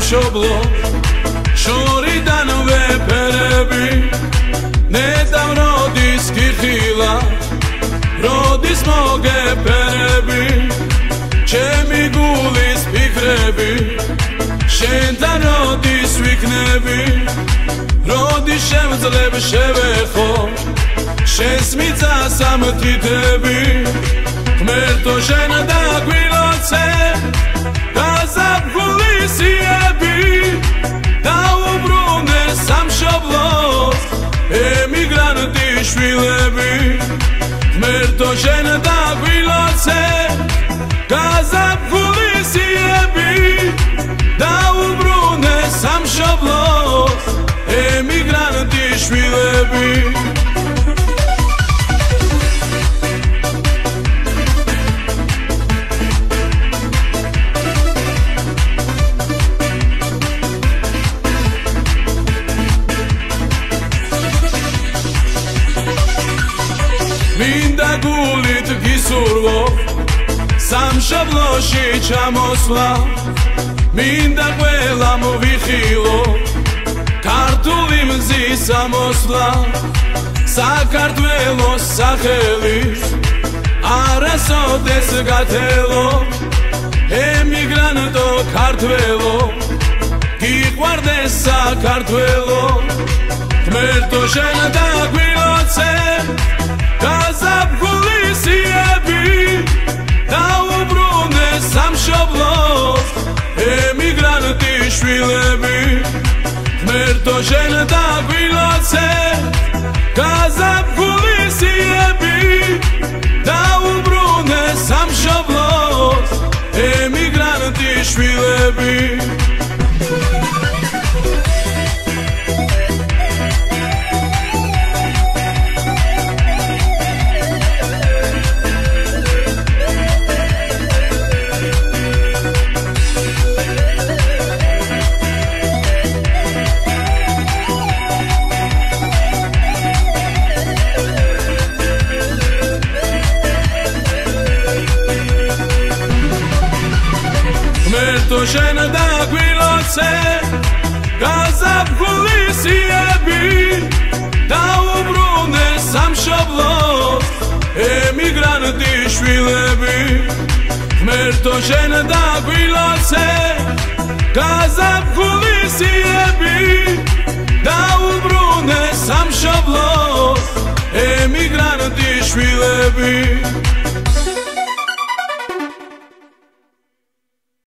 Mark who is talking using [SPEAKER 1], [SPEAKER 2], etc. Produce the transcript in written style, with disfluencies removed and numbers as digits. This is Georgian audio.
[SPEAKER 1] სამშობლო შორიდან ვეფერები ნედამ როდის გიხილა როდის მოგეფერები ჩემი გულის ფიქრები შენთან როდის ვიქნები როდის შემძლებ შევეხო შენს მიწას ამთითები ღმერთო შენ დაგვილოცე გაზაფხულისიები დაუბრუნე სამშობლოს ემიგრანტი შვილები ღმერთო შენ დაგვილოცე გაზაფხულისიები დაუბრუნე სამშობლოს ემიგრანტი შვილები მინდა გულით გისურვო სამშობლოში ჩამოსვლა მინდა ყველა მოვიხილო ქართული მზის ამოსვლა საქართველოს სახელი არასოდეს გათელო ემიგრანტო ქართველო გიყვარდეს საქართველო ღმერთო შენ დაგვილოცე გაზაფხულისიები დაუბრუნე სამშობლოს ემიგრანტი შვილები ღმერთო შენ დაგვილოცე გაზაფხულისიები დაუბრუნე სამშობლოს ემიგრანტი შვილები ღმერთო შენ დაგვილოცე გაზაფხულისიები დაუბრუნე სამშობლოს ემიგრანტი შვილები ღმერთო შენ დაგვილოცე გაზაფხულისიები დაუბრუნე სამშობლოს ემიგრანტი შვილები